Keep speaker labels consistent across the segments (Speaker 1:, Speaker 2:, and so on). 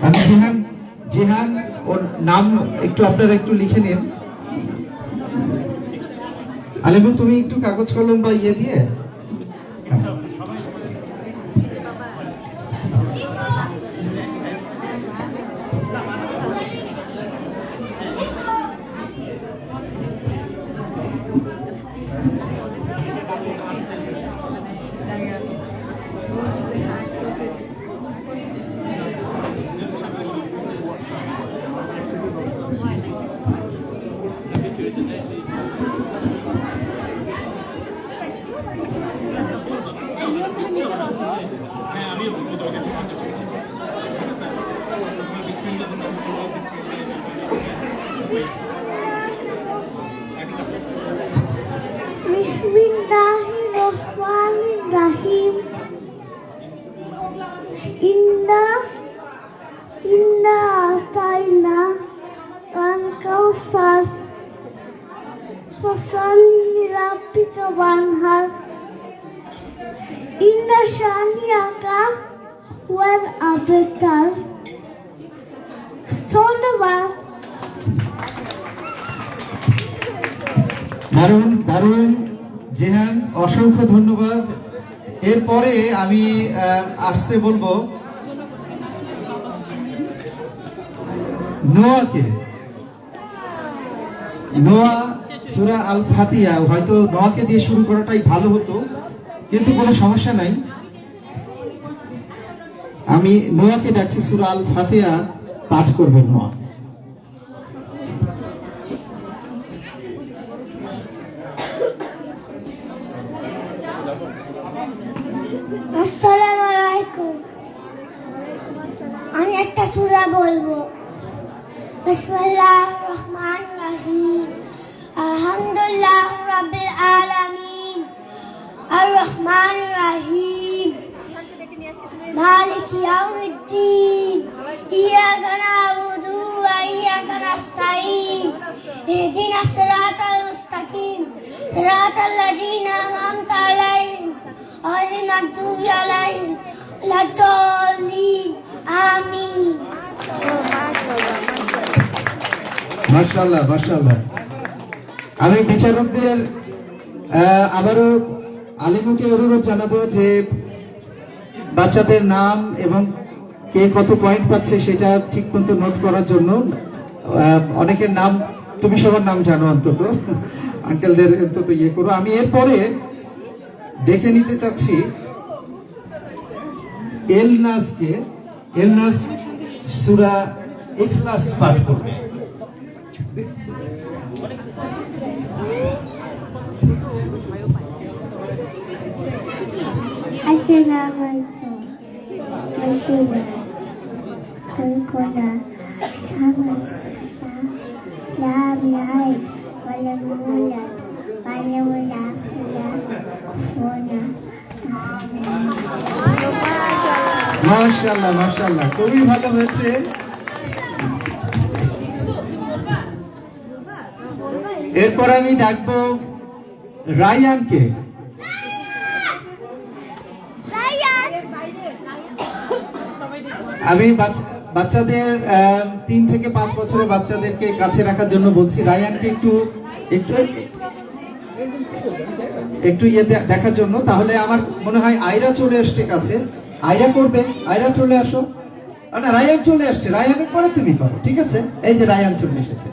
Speaker 1: আমি জিহান, জিহান ওর নাম একটু আপনারা একটু লিখে নিন। আলিমু তুমি একটু কাগজ কলম বা ইয়ে দিয়ে
Speaker 2: Bismillahirrahmanirrahim. Inna atayna al-Kawthar fasalli li rabbika wanhar inna shani'aka wal abtar. ধন্যবাদ।
Speaker 1: দারুণ দারুণ জেহান, অসংখ্য ধন্যবাদ। এরপরে আমি আসতে বলবো নোয়াকে। নোয়া সূরা আল ফাতিহা, হয়তো নোয়াকে দিয়ে শুরু করাটাই ভালো হতো, কিন্তু কোনো সমস্যা নাই। আমি নোয়াকে ডাকছি, সূরা আল ফাতিহা পাঠ করবেন নোয়া।
Speaker 2: আসসালামু আলাইকুম। আমি একটা সূরা বলবো। বিসমিল্লাহির রহমানির রহিম। আলহামদুলিল্লাহি রাব্বিল আলামিন আর রহমানির রহিম মালিকি ইয়াউমিদ্দিন ইয়্যাকা না'বুদু ওয়া ইয়্যাকা নাস্তাঈন ইহদিনাস সিরাতাল মুস্তাকিম সিরাতাল লাযীনা আন'আমতা আলাইহিম গহাইরিল মাগদুবি আলাইহিম ওয়ালাদ-দাল্লিন আমিন।
Speaker 1: মাশাআল্লাহ মাশাআল্লাহ। আমি বিচারকদের আবারও আলিমুকে অনুরোধ জানাবো যে বাচ্চাদের নাম এবং কে কত পয়েন্ট পাচ্ছে সেটা ঠিক মতো নোট করার জন্য। অনেকের নাম তুমি সবার নাম জানো, অন্তত আঙ্কেলদের অন্তত ইয়ে করো। আমি এরপরে দেখে নিতে চাচ্ছি এলনাসকে। এলনাস সূরা ইখলাস পাঠ করবে।
Speaker 2: আসসালামু আলাইকুম। বিসমিল্লাহ কুলকুলা সামাজ লাম লাই ওয়ালাম মুলাদ ওয়ালাম লাফলা কুফুনা।
Speaker 1: মাশাআল্লাহ মাশাআল্লাহ, খুবই ভালো হয়েছে। এরপর আমি ডাকবো রায়ানকে। আমি বাচ্চাদের 3 থেকে 5 বছরের বাচ্চাদেরকে কাছে রাখার জন্য বলছি। রায়ানকে একটু একটু একটু ইয়ে দেখার জন্য। তাহলে আমার মনে হয় আয়রা চলে আসছে কাছে। আয়রা করবে, আয়রা চলে আসো। না, রায়ান চলে আসছে, রায়ানের পরে তুমি করো, ঠিক আছে? এই যে রায়ান চলে এসেছে।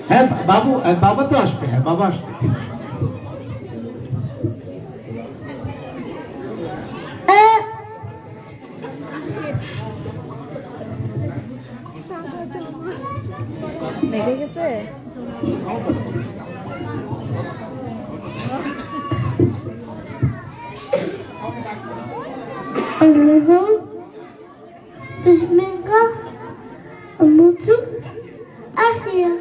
Speaker 1: হ্যাঁ বাবু, বাবা তো আসবে, হ্যাঁ বাবা আসবে।
Speaker 3: লেগে গেছে।
Speaker 2: বিসমিল্লাহ আমুতু আহিয়া।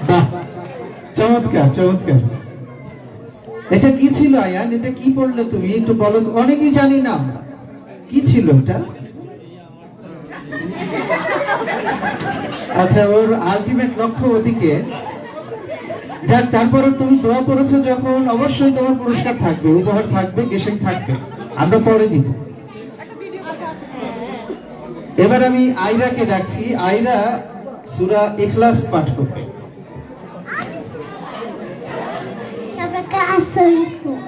Speaker 1: বাহ, চমৎকার চমৎকার। এটা কি ছিল আয়ান? এটা কি পড়লে তুমি একটু বলো। অনেকেই জানি না আমরা, কি ছিল এটা? আচ্ছা, ওর আলটিমেট লক্ষ্য ওদিকে। যাক, তারপরে তুমি দোয়া করেছো যখন, অবশ্যই তোমার পুরস্কার থাকবে, উপহার থাকবে, গেসিং থাকবে, আমরা পরে দিব। এবার আমি আয়রাকে ডাকছি। আয়রা সূরা ইখলাস পাঠ করবে।
Speaker 2: সবাইকে আসসালামু আলাইকুম।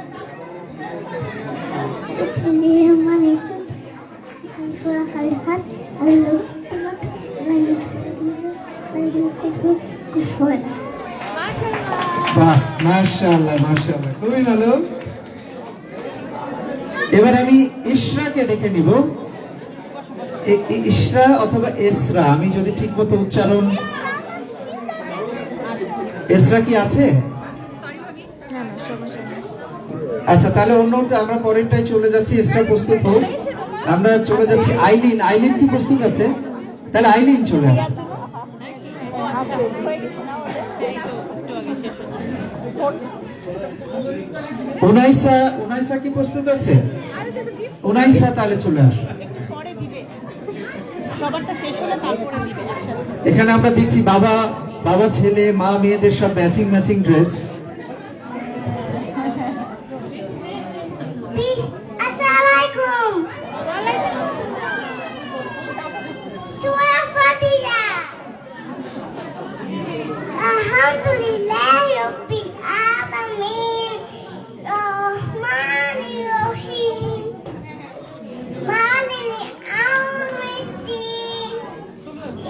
Speaker 1: বাহ, মাশাআল্লাহ মাশাআল্লাহ, খুবই ভালো। এবার আমি ইসরাকে ডেকে নিব। ইসরা অথবা এসরা, আমি যদি ঠিক মতো উচ্চারণ। এসরা কি আছে?
Speaker 3: না না, সমস্যা নেই।
Speaker 1: আচ্ছা, তাহলে অন্যটা আমরা পরেরটাই চলে যাচ্ছি। এসরা প্রস্তুত হোক, আমরা চলে যাচ্ছি আইলিন। আইলিন কি প্রস্তুত আছে? তাহলে আইলিন চলে আসে।
Speaker 3: আছে।
Speaker 1: উনাইসা, উনাইসা কি প্রস্তুত আছে? উনাইসা তাহলে চলে আসো। এখানে আমরা দেখছি বাবা বাবা ছেলে মা মেয়েদের সব ম্যাচিং ম্যাচিং ড্রেস।
Speaker 2: আসসালামাইকুম। সূরা ফাতিহা। আলহামদুলিল্লাহি রাব্বিল আলামিন রহমানির রহিম মালিকি ইয়াউমিদ্দিন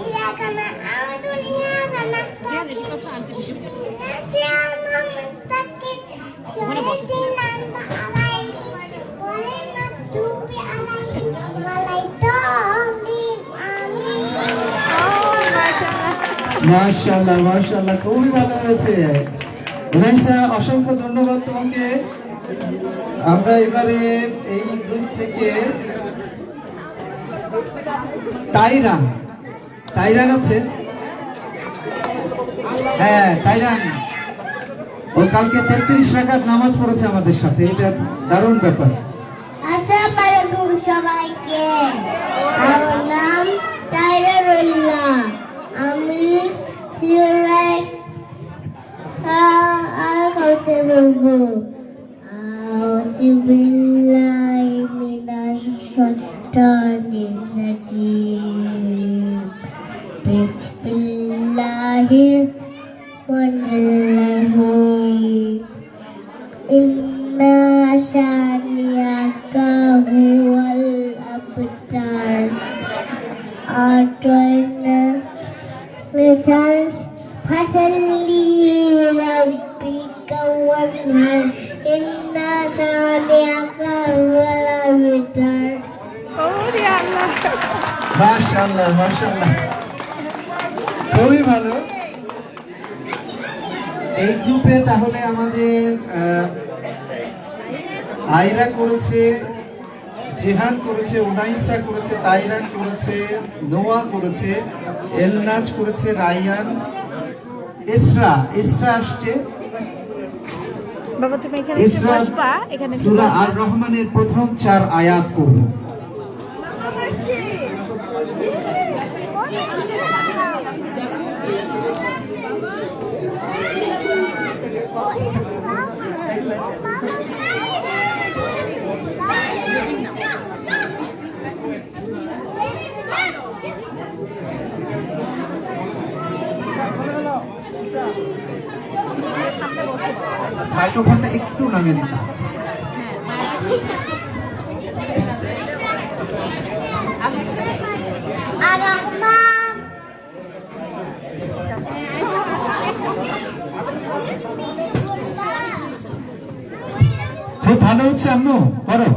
Speaker 2: ইyyaka na'budu wa iyyaka nasta'in ইহদিনাস সিরাতাল মুস্তাকিম সিরাতাল লাযিনা আলাইহিম গহাইরিল মাগদুবি আলাইহিম ওয়ালাদ-দাল্লিন। আমিন।
Speaker 1: মাশাআল্লাহ মাশাআল্লাহ, খুবই ভালো হয়েছে। উনাইসা, অসংখ্য ধন্যবাদ তোমাকে। আমরা এবারে এই গ্রুপ থেকে তাইরান, তাইরান আছে? হ্যাঁ, তাইরান। ও কালকে 33 রাকাত নামাজ পড়েছে আমাদের সাথে, এটা দারুণ ব্যাপার।
Speaker 2: আসসালামু আলাইকুম সবাইকে। আমার নাম তাইরানুল্লাহ। আমি সূরা আল-কাউসার পড়বো। আউযু বিল্লাহি মিনাশ শাইতানির রাজিম। বিসমিল্লাহির রহমানির রহিম। ইন্না শানিয়াকা হুয়াল আবতার। আতাইনা মিসাল ফাসাল্লি রাব্বিকা ওয়ানহার। ইন্না শানিয়াকা হুয়াল আবতার।
Speaker 3: ওরে আল্লাহ।
Speaker 1: মাশাআল্লাহ মাশাআল্লাহ, খুবই ভালো। এই গ্রুপে তাহলে আমাদের আয়রা করেছে, জেহান করেছে, উনাইসা করেছে, তাইরান করেছে, নোয়া করেছে, এলনাজ করেছে, রায়ান, ইসরা। ইসরা আসছে।
Speaker 3: বাবা তুমি এখানে
Speaker 1: ইসরা
Speaker 3: বসবা, এখানে
Speaker 1: সূরা আর রহমানের প্রথম 4 আয়াত পড়ব। মাইক্রোফোনটা একটু নামিয়ে দিতে হবে।
Speaker 2: আর-রহমান।
Speaker 1: খুব ভালো হচ্ছে আম্মু, করো।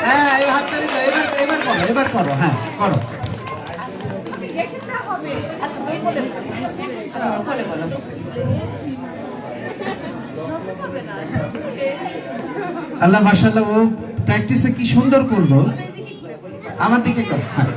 Speaker 1: হ্যাঁ, এই হাততালি দাও। এবার করো, এবার করো। হ্যাঁ, করো। আল্লাহ মাশাআল্লাহ, ও প্র্যাকটিসে কি সুন্দর করলো। আমার দিকে কর। হ্যাঁ,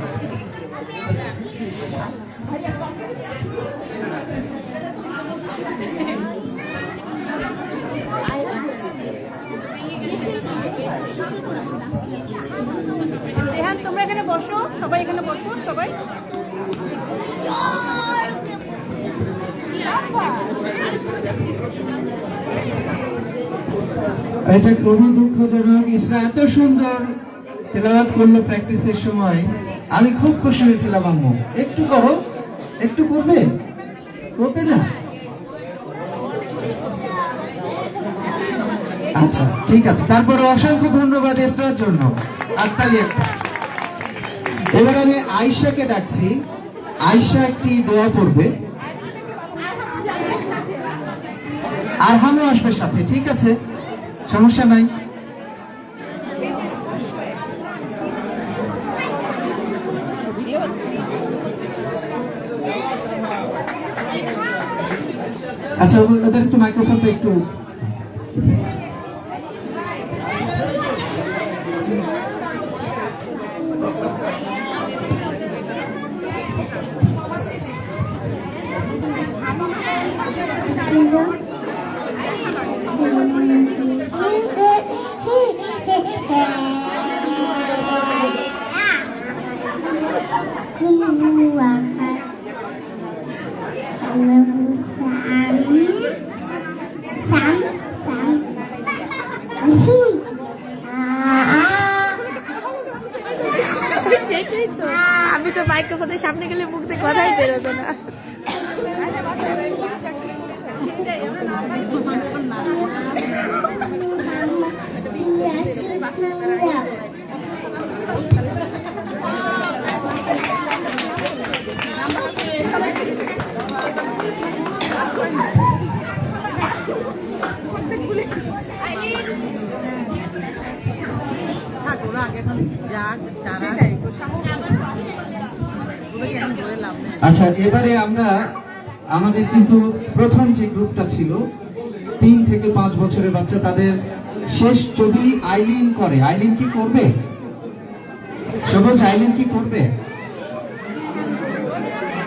Speaker 3: রেহান তোমরা এখানে বসো, সবাই এখানে বসো, সবাই।
Speaker 1: এটা খুবই দুঃখজনক। ইসরা এত সুন্দর তেলাওয়াত করলো প্র্যাকটিসের সময়, আমি খুব খুশি হয়েছিলাম। আম্মু একটু করো, একটু করবে, করবে না? আচ্ছা ঠিক আছে, তারপরে অসংখ্য ধন্যবাদ এসরার জন্য। হাততালি একটা। এবার আমি আয়েশাকে ডাকছি, আয়েশা একটি দোয়া পড়বে, আরহামও আসবে সাথে, ঠিক আছে, সমস্যা নাই। আচ্ছা ওদের একটু মাইক্রোফোনটা একটু
Speaker 3: সেটাই তো, আমি তো মাইক্রোফোনের সামনে গেলে মুখ দিয়ে কথাই বেরোতো না।
Speaker 1: আচ্ছা এবারে আমরা আমাদের কিন্তু প্রথম যে গ্রুপটা ছিল 3 থেকে 5 বছরের বাচ্চা, তাদের শেষ যদি আইলিন করে, আইলিন কি করবে? সবুজ আইলিন কি করবে?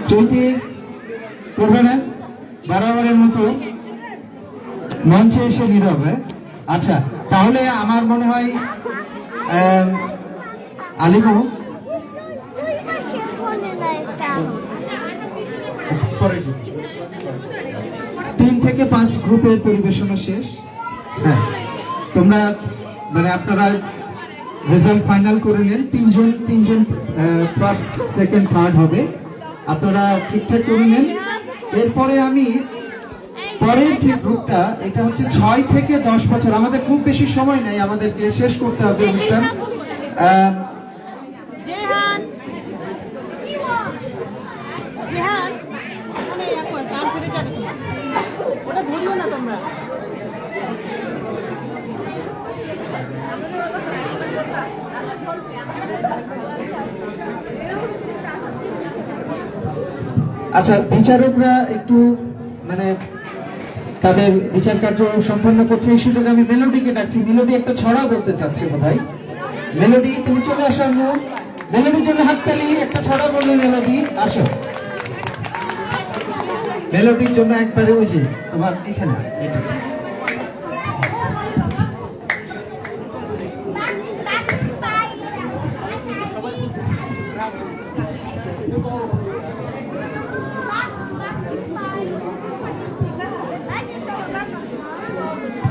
Speaker 1: চৈতি করবে না? বরাবরের মতো মঞ্চে এসে নীরব। আচ্ছা তাহলে আমার মনে হয় আলিমু পরে 3 থেকে 5 গ্রুপের পরিবেশনা শেষ। হ্যাঁ তোমরা মানে আপনারা রেজাল্ট ফাইনাল করে নেন, তিনজন ফার্স্ট সেকেন্ড থার্ড হবে, আপনারা ঠিকঠাক করে নেন। এরপরে আমি পরের যে গ্রুপটা, এটা হচ্ছে 6 থেকে 10 বছর, আমাদের খুব বেশি সময় নাই, আমাদেরকে শেষ করতে হবে অনুষ্ঠান।
Speaker 3: জেহান, জেহান, ওখানে এখন কান ফেটে যাবে, ওটা ধরিও না তোমরা।
Speaker 1: আচ্ছা বিচারকরা একটু মানে তাদের বিচার কার্য সম্পন্ন করছে, এই সুযোগে আমি মেলোডিকে ডাকছি। মেলোডি একটা ছড়া বলতে চাচ্ছে বোধহয়। মেলোডি তুমি চলে আসো। আম্মু মেলোডির জন্য হাততালি, একটা ছড়া বলবে মেলোডি, আসো। মেলোডির জন্য একবারে ওই যে তোমার এখানে এটা।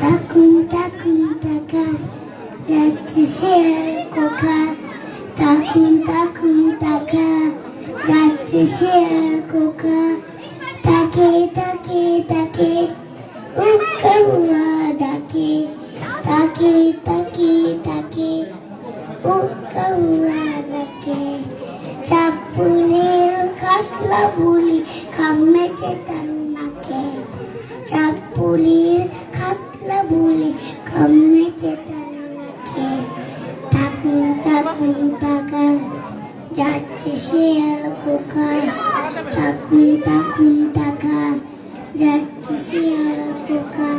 Speaker 2: Takun takun taka jati share koka. Takun takun taka jati share koka. Take take take ukawa dake. Take take take ukawa dake. Chapulir katla buli kamme chetanake. Chapulir katla buli kamme chetanake. Takun takun taka jati share koka. Takun takun taka jati share koka.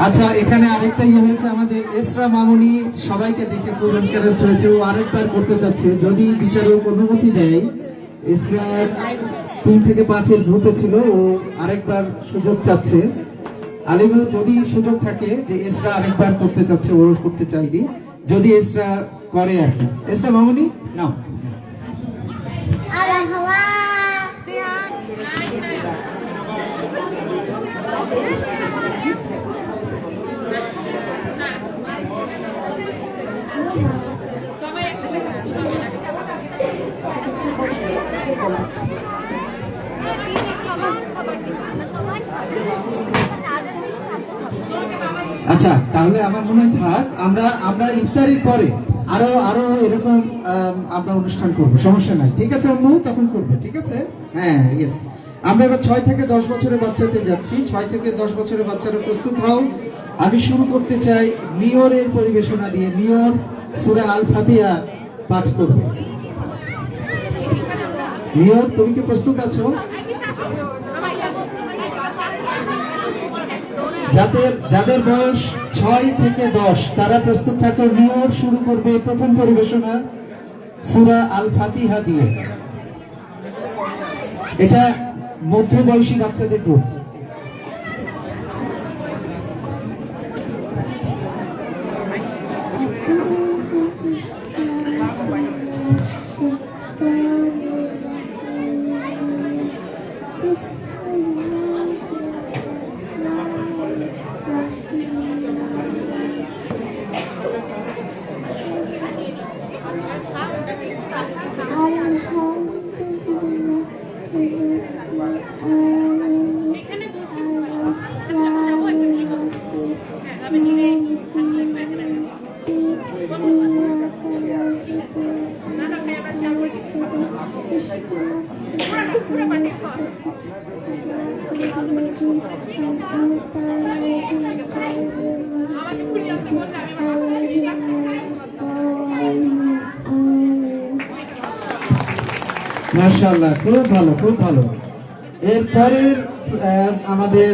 Speaker 1: আচ্ছা এখানে আরেকটা ইয়ে হয়েছে, আমাদের এসরা মামুনি সবাইকে দেখে খুব interest হয়েছে, ও আরেকবার করতে চাচ্ছে যদি বিচারক অনুমতি দেয়। এসরার 3 থেকে 5 গ্রুপে ছিল, ও আরেকবার সুযোগ চাচ্ছে। আলিমু যদি সুযোগ থাকে যে এসরা আরেকবার করতে চাচ্ছে, ও করতে চাইনি, যদি এসরা করে আর কি। এসরা মামুনি নাও।
Speaker 2: Al-Hawa.
Speaker 3: জেহান
Speaker 1: আচ্ছা, তাহলে আমার মনে হয় থাক, আমরা আমরা ইফতারির পরে আরো আরো এরকম আমরা অনুষ্ঠান করব, সমস্যা নাই। ঠিক আছে আম্মু, তখন করবো, ঠিক আছে? হ্যাঁ, ইয়েস। আমরা এবার 6 থেকে 10 বছরের বাচ্চাতে যাচ্ছি। 6 থেকে 10 বছরের বাচ্চারা প্রস্তুত হও। আমি শুরু করতে চাই নিয়রের পরিবেশনা দিয়ে। নিয়র সূরা আল ফাতিহা পাঠ করবে। নিয়র, তুমি কি প্রস্তুত আছো? যাদের বয়স 6 থেকে 10 তারা প্রস্তুত থাকো। নিয়র শুরু করবে প্রথম পরিবেশনা সূরা আল ফাতিহা দিয়ে। এটা মধ্যবয়সী বাচ্চাদের গ্রুপ। মাশাআল্লাহ, খুব ভালো, খুব ভালো। এরপরের আমাদের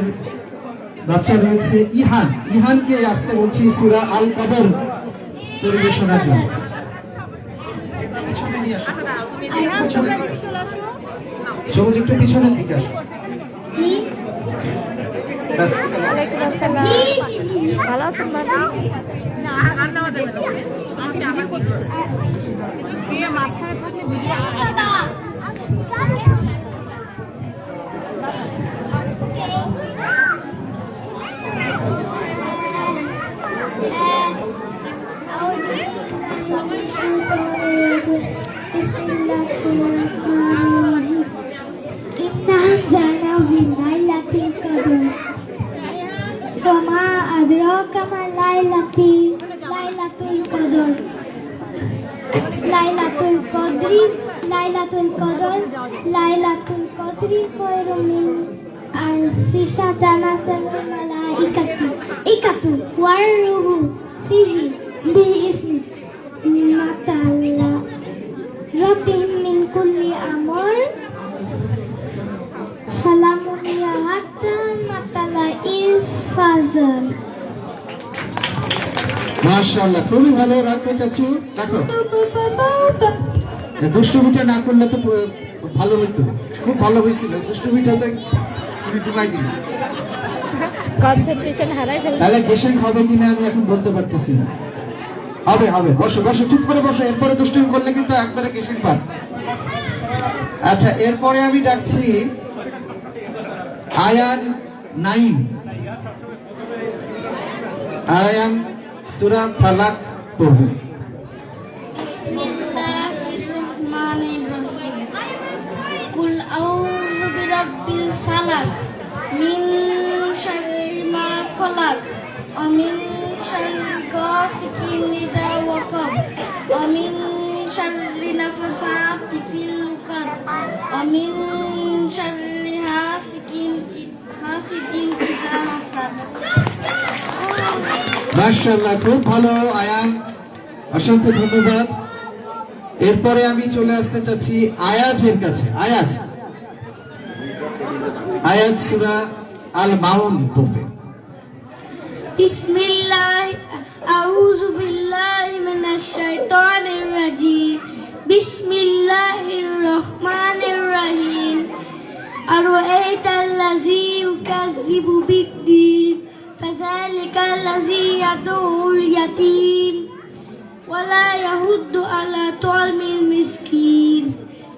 Speaker 1: বাচ্চা রয়েছে ইহান। ইহানকে আসতে বলছি সূরা আল কদর পরিবেশনার জন্য। সবুজ, একটু পিছনের দিকে আসো।
Speaker 4: ভালো আছেন বাবা?
Speaker 3: মাথায় থাকলে ভিডিও
Speaker 2: লাইলাতুল কদরি খায়রুম মিন আলফি শাহর তানাজ্জালুল মালাইকাতু ওয়ার রূহু ফীহি বিইذনি মাতাল্লা রাব্বিহিম মিন কুল্লি আমর সালামুন হিয়া হাত্তা মাতালাইল ফাজর।
Speaker 1: মাশাআল্লাহ, খুবই ভালো। রাখো চাচু, রাখো। দুষ্টুমিটা না করলে তো ভালো হইতো, খুব ভালো হয়েছিল। দুষ্টুমিটাতে তুমি ডুবাই দিলে,
Speaker 4: কনসেন্ট্রেশন হারাই ফেলছে।
Speaker 1: তাহলে গেশিং হবে কিনা আমি এখন বলতে পারতেছি না। হবে, হবে। বসো, বসো, চুপ করে বসো। এরপরে দুষ্টুমি করলে কিন্তু একবারে গেশিং পান। আচ্ছা, এরপরে আমি ডাকছি আয়ান নাইম। আয়ান সূরা ফালাক পড়বে।
Speaker 2: কুল আউযু বিরাব্বিল ফালাক মিন শাররি মা খলাক ওয়া মিন শাররি গাসিকিন ইযা ওয়াকাব ওয়া মিন শাররি নাফাসাতি ফিল উকাদ ওয়া মিন শাররি হাসিদিন ইযা হাসাদ।
Speaker 1: মাশাআল্লাহ, খুব ভালো আয়ান, অসংখ্য ধন্যবাদ। এরপরে আমি চলে আসতে চাচ্ছি আয়াজের কাছে। আয়াজ সূরা আল মাউন পড়বে।
Speaker 2: বিসমিল্লাহ আউযু বিল্লাহি মিনাশ শাইতানির রাজিম। বিসমিল্লাহির রহমানির রহিম। আরাআইতাল্লাযী ইউকাযযিবু বিদ্দীন ফাযালিকাল্লাযী ইয়াদউল ইয়াতীম ওয়া লা ইয়াহুদ্দু আলা তুআমিল মিসকিন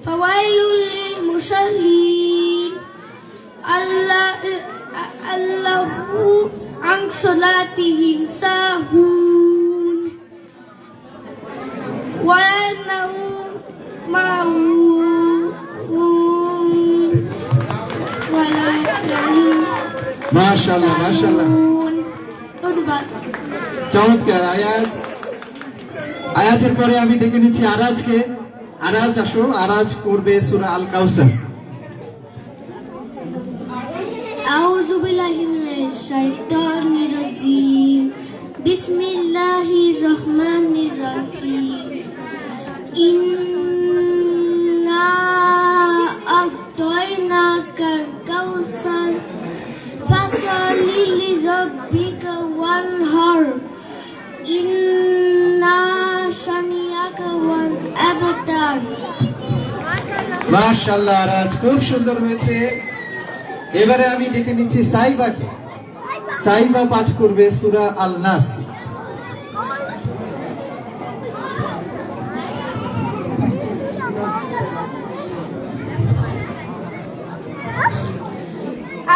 Speaker 2: ফাওয়াইলুল লিল মুসাল্লিন আল্লাহু আন সালাতিহিম সাহুন ওয়া আন্নাহুম মা'রুন।
Speaker 1: মাশাআল্লাহ মাশাআল্লাহ,
Speaker 2: ধন্যবাদ।
Speaker 1: চমৎকার আয়াজ। আয়াজের পরে আমি ডেকে নিচ্ছি আরাজকে। আরাজ আসো, আরাজ করবে সূরা আল কাউসার।
Speaker 2: أعوذ بالله من الشيطان الرجيم بسم الله الرحمن الرحيم إنا أعطيناك الكوثر فصل لربك وانحر إنا شانئك هو الأبتر।
Speaker 1: মাশাআল্লাহ আরাজ, খুব সুন্দর হয়েছে। এবারে আমি ডেকে নিচ্ছি সাইবাকে। সাইবা পাঠ করবে সূরা আল নাস।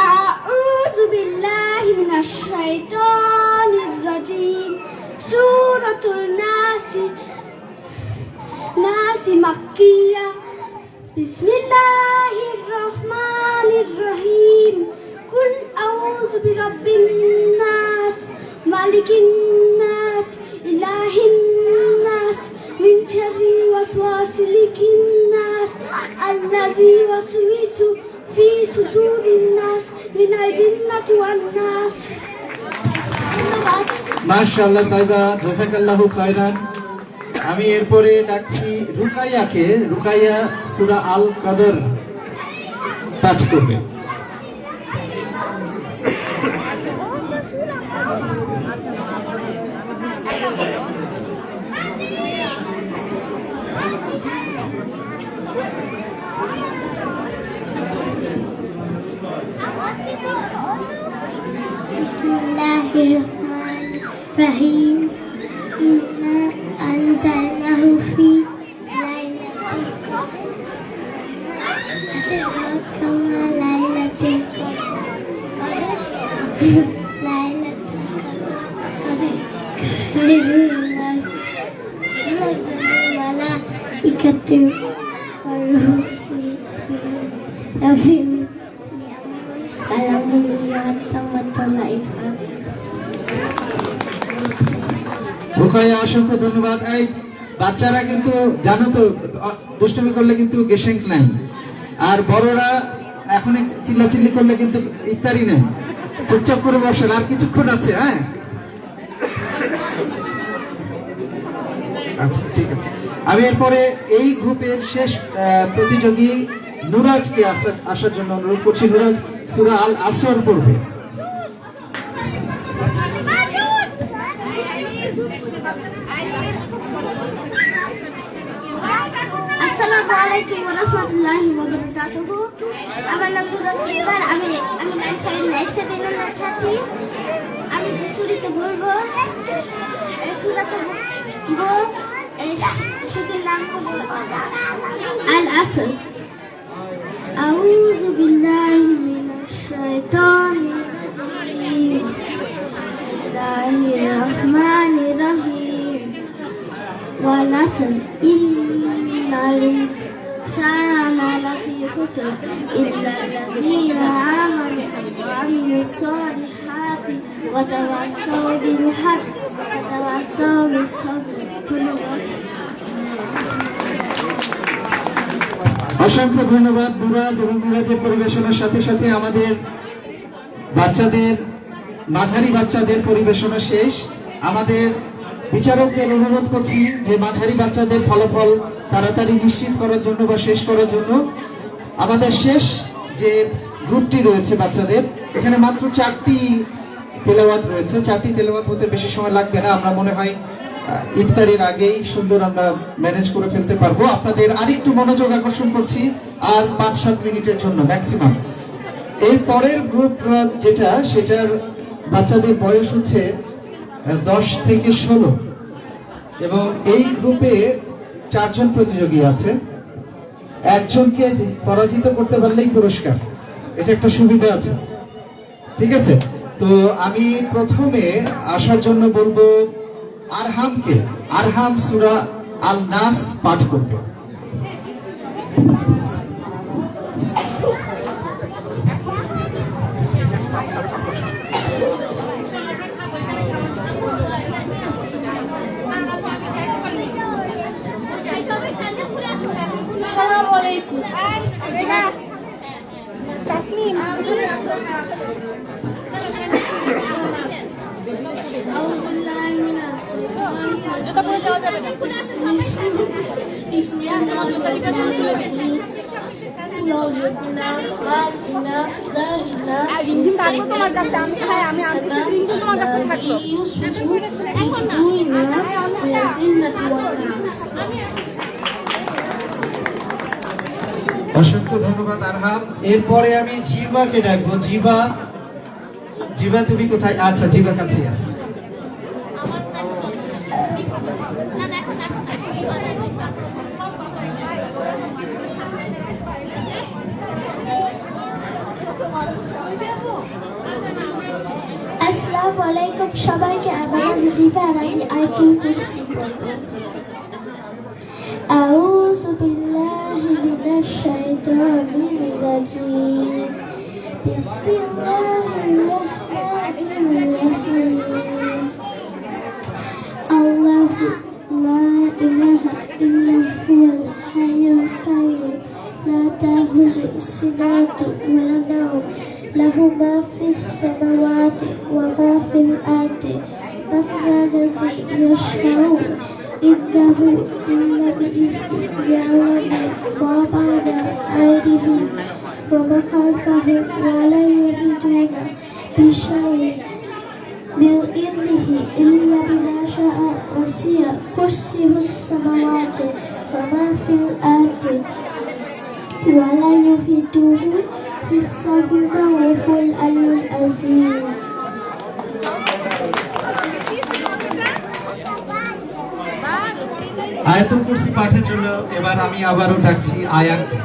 Speaker 2: أعوذ بالله من الشيطان الرجيم سورة الناس مكية بسم الله الرحمن الرحيم قل أعوذ برب الناس مالك الناس إله الناس من شر وسواس الناس الذي يوسوس في صدور الناس من الجنة والناس।
Speaker 1: মাশাআল্লাহ সাইবা, জাযাকাল্লাহু খায়রান। আমি এরপরে ডাকছি রুকাইয়াকে। রুকাইয়া সূরা আল কদর পাঠ করবে।
Speaker 2: بسم الله الرحمن الرحيم إنا أنزلناه في ليلة القدر أدراك ما ليلة القدر ليلة القدر خير من ألف الملائكة والروح سلام
Speaker 1: রুকাইয়া, অসংখ্য ধন্যবাদ। এই বাচ্চারা কিন্তু জানো তো, দুষ্টুমি করলে কিন্তু গেশেঙ্ক নাই, আর বড়রা এখন চিল্লাচিল্লি করলে কিন্তু ইফতারি নেই। চুপচাপ করে বসেন, আর কিছুক্ষণ আছে। হ্যাঁ, আচ্ছা ঠিক আছে। আমি এরপরে এই গ্রুপের শেষ প্রতিযোগী নুরাজকে আসার জন্য অনুরোধ করছি। নুরাজ সূরা আল আসর পড়বে।
Speaker 2: আসসালামু আলাইকুম ওয়া রাহমাতুল্লাহি ওয়া বারাকাতুহু। আমার নাম নুরাজ ইকবাল। আমি 95 নেক্সট দিনের থাকি। আমি যে সূরাতে বলবো, এই সূরাতে বলবো, সেটার নাম হলো আল আসর। আউযু বিল্লাহি মিনাশ শাইতানির রাজিম বিসমিল্লাহির রাহমানির রাহিম ওয়াল আসর ইন্নাল ইনসানা লাফি খুসর ইল্লাল্লাযীনা আমানু ওয়া আমিলুস সালিহাতি ওয়া তাওয়াসসাউ বিল হাক্কি ওয়া তাওয়াসসাউ বিস সাবর। ধন্যবাদ।
Speaker 1: অসংখ্য ধন্যবাদ নুরাজ এবং নুরাজের পরিবেশনার সাথে সাথে আমাদের বাচ্চাদের, মাঝারি বাচ্চাদের পরিবেশনা শেষ। আমাদের বিচারকদের অনুরোধ করছি যে মাঝারি বাচ্চাদের ফলাফল তাড়াতাড়ি নিশ্চিত করার জন্য বা শেষ করার জন্য আমাদের শেষ যে গ্রুপটি রয়েছে বাচ্চাদের, এখানে মাত্র 4টি তেলাওয়াত রয়েছে। 4টি তেলাওয়াত হতে বেশি সময় লাগবে না। আমরা মনে হয় ইফতারের আগেই সুন্দর আমরা ম্যানেজ করে ফেলতে পারবো। আপনাদের আরেকটু মনোযোগ আকর্ষণ করছি, আর 5-7 মিনিটের জন্য ম্যাক্সিমাম। এর পরের গ্রুপ যেটা, সেটার বাচ্চাদের বয়স হচ্ছে 10 থেকে 16 এবং এই গ্রুপে 4 জন প্রতিযোগী আছে। একজনকে পরাজিত করতে পারলেই পুরস্কার, এটা একটা সুবিধা আছে। ঠিক আছে, তো আমি প্রথমে আসার জন্য বলবো আরহামকে। আরহাম সূরা আল নাস পাঠ করবে।
Speaker 2: أعوذ بالله من الشيطان الرجيم.
Speaker 3: জুতা পরে যাওয়া যাবে না।
Speaker 2: بسم الله الرحمن الرحيم. قل أعوذ بالناس مالك الناس إله الناس
Speaker 3: রিমঝিম থাকবো তোমার কাছে, আমি খাই, আমি আনতেছি, রিমঝিম তোমার কাছে থাকলো।
Speaker 2: يوسوس في صدور الناس من الجنة والناس.
Speaker 1: অসংখ্য ধন্যবাদ আরহাম। এরপরে আমি জিবাকে ডাকবো। জিবা, জিবা তুমি কোথায়? আচ্ছা, জিবা কাছেই আছে।
Speaker 2: আসসালামু আলাইকুম সবাইকে, আমার জিবা আর আমি আয়াতুল কুরসি পড়ব। আউযু বিল্লাহি মিনাশ শাইতানির রাজিম। বিসমিল্লাহির রাহমানির রাহিম। আল্লাহু লা ইলাহা ইল্লা হুয়াল হাইয়ুল কাইয়্যুম লা তাখুযুহু সিনাতুন ওয়া লা নাওম লাহু মা ফিস সামাওয়াতি ওয়া মা ফিল আরদি মান যাল্লাযী ইয়াশফাউ ইনদাহু ইল্লা বিইذনিহি ইয়ালামু মা বাইনা আইদিহিম ওয়া মা খালফাহুম ওয়া লা ইউহিতুনা বিশাইইন من علمه إلا بما شاء وسع كرسيه السماوات وما في الأرض ولا يحيطون حفظهما وهو العلي العظيم.
Speaker 1: আয়াতুল কুরসি পাঠের জন্য এবার আমি আবারও ডাকছি আয়ানকে।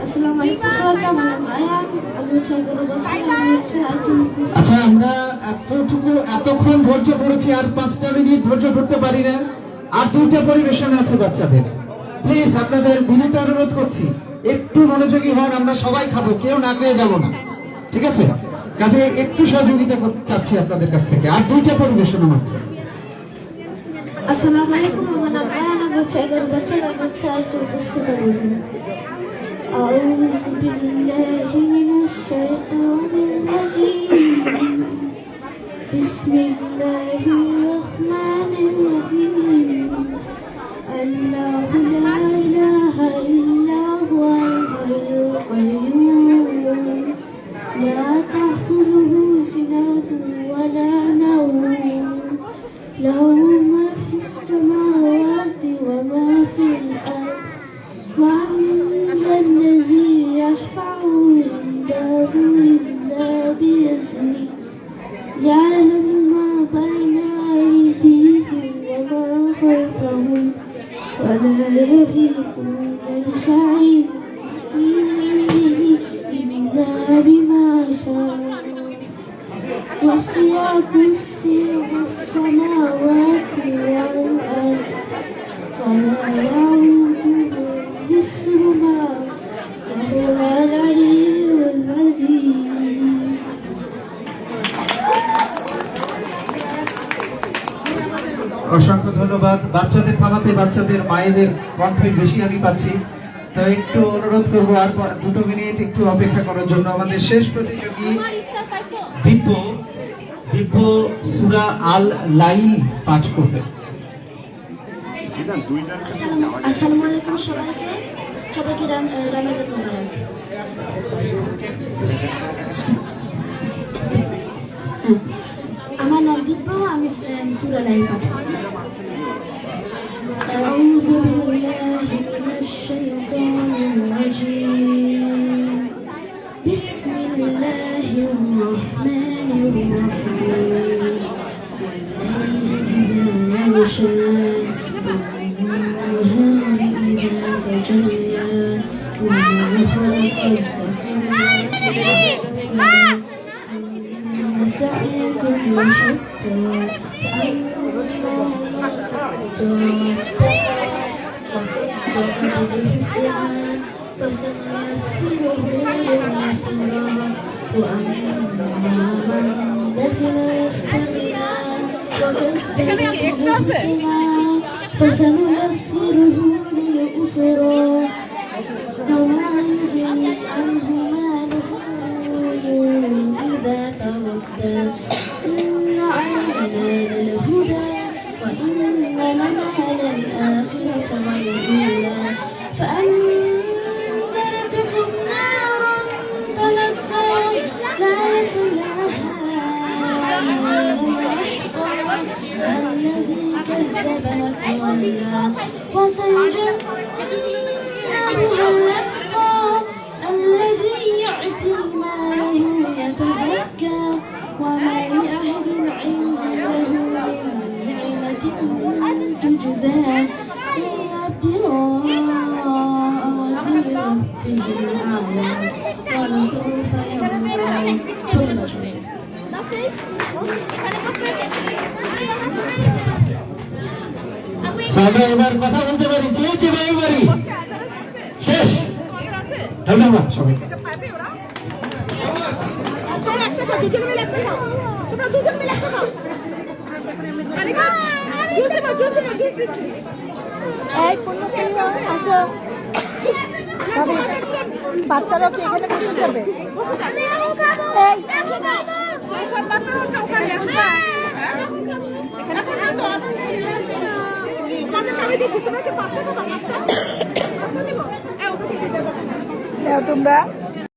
Speaker 2: আসসালামু আলাইকুম সবাইকে, আমার নাম আয়ান, আমি হচ্ছে 11 বছর, আমি হচ্ছে আয়াতুল কুরসি।
Speaker 1: আচ্ছা, আমরা এতক্ষণ ধৈর্য ধরেছি, আর 5টা মিনিট ধৈর্য ধরতে পারি না। আর 2টা পরিবেশন আছে বাচ্চাদের। প্লিজ আপনাদের বিনীত অনুরোধ করছি, একটু মনোযোগী হন। আমরা সবাই খাবো, কেউ না খেয়ে যাবো না, ঠিক আছে? কাজে একটু সহযোগিতা চাচ্ছি আপনাদের কাছ থেকে। আর 2টা পরিবেশন মাত্র।
Speaker 2: আসসালামু আলাইকুম, আমার নাম আয়ান, আমি হচ্ছে 11 বছর, আমি হচ্ছে আয়াতুল কুরসি পড়ব। أعوذ بالله من الشيطان الرجيم. بسم الله الرحمن الرحيم. الله لا إله إلا هو الحي القيوم لا تأخذه سنة ولا نوم له ما في السماوات وما في الأرض الذي يشفع عنده إلا بإذنه يعلم ما بين أيديهم وما خلفهم ولا يحيطون بشيء من علمه إلا بما شاء وسع كرسيه السماوات والأرض ولا يعوده حفظهما وهو العلي العظيم.
Speaker 1: অসংখ্য ধন্যবাদ। বাচ্চাদের থামাতে বাচ্চাদের মায়েদের কণ্ঠে বেশি আমি পাচ্ছি, তো একটু অনুরোধ করবো আর 2 মিনিট একটু অপেক্ষা করার জন্য। আমাদের শেষ প্রতিযোগী দিব্য সূরা আল লাইল পাঠ করবে।
Speaker 2: আসসালামু আলাইকুম সবাইকে, সবাইকে রামাদান মুবারক। আমার নাম দিব্য, আমি সূরা লাইল পাঠ করব। আউযু বিল্লাহি মিনাশ শাইতানির রাজীম। বিসমিল্লাহির রাহমানির রাহিম। ইযা ইয়াগশা والنهار إذا تجلى وما خلق الذكر إن سعيكم لشتى وصدق بالحسنى فسنيسره لليسرى وأما من بخل واستغنى وكذب بالحسنى فسنيسره لليسرى وما يغني عنه ماله إذا تردى إن علينا للهدى وإن لنا للآخرة والأولى فأنذرتكم نارا تلظى لا يصلاها إلا الأشقى الذي كذب وتولى وسيجنبها الأتقى الذي يعطي ماله يتزكى وما لأحد عنده من نعمة تجزى إلا ابتغاء وجه ربه الأعلى ولسوف يرضى ثم شكرا
Speaker 1: আমরা এবার কথা বলতে পারি, চেয়েছি বাড়ি শেষ। ধন্যবাদ সবাই।
Speaker 3: এই পূর্ণশ্রী আসো। ভাবি, বাচ্চারা কি এখানে বসে যাবে? এই, সব বাচ্চারা হচ্ছে ওখানে আসবে। তোমরা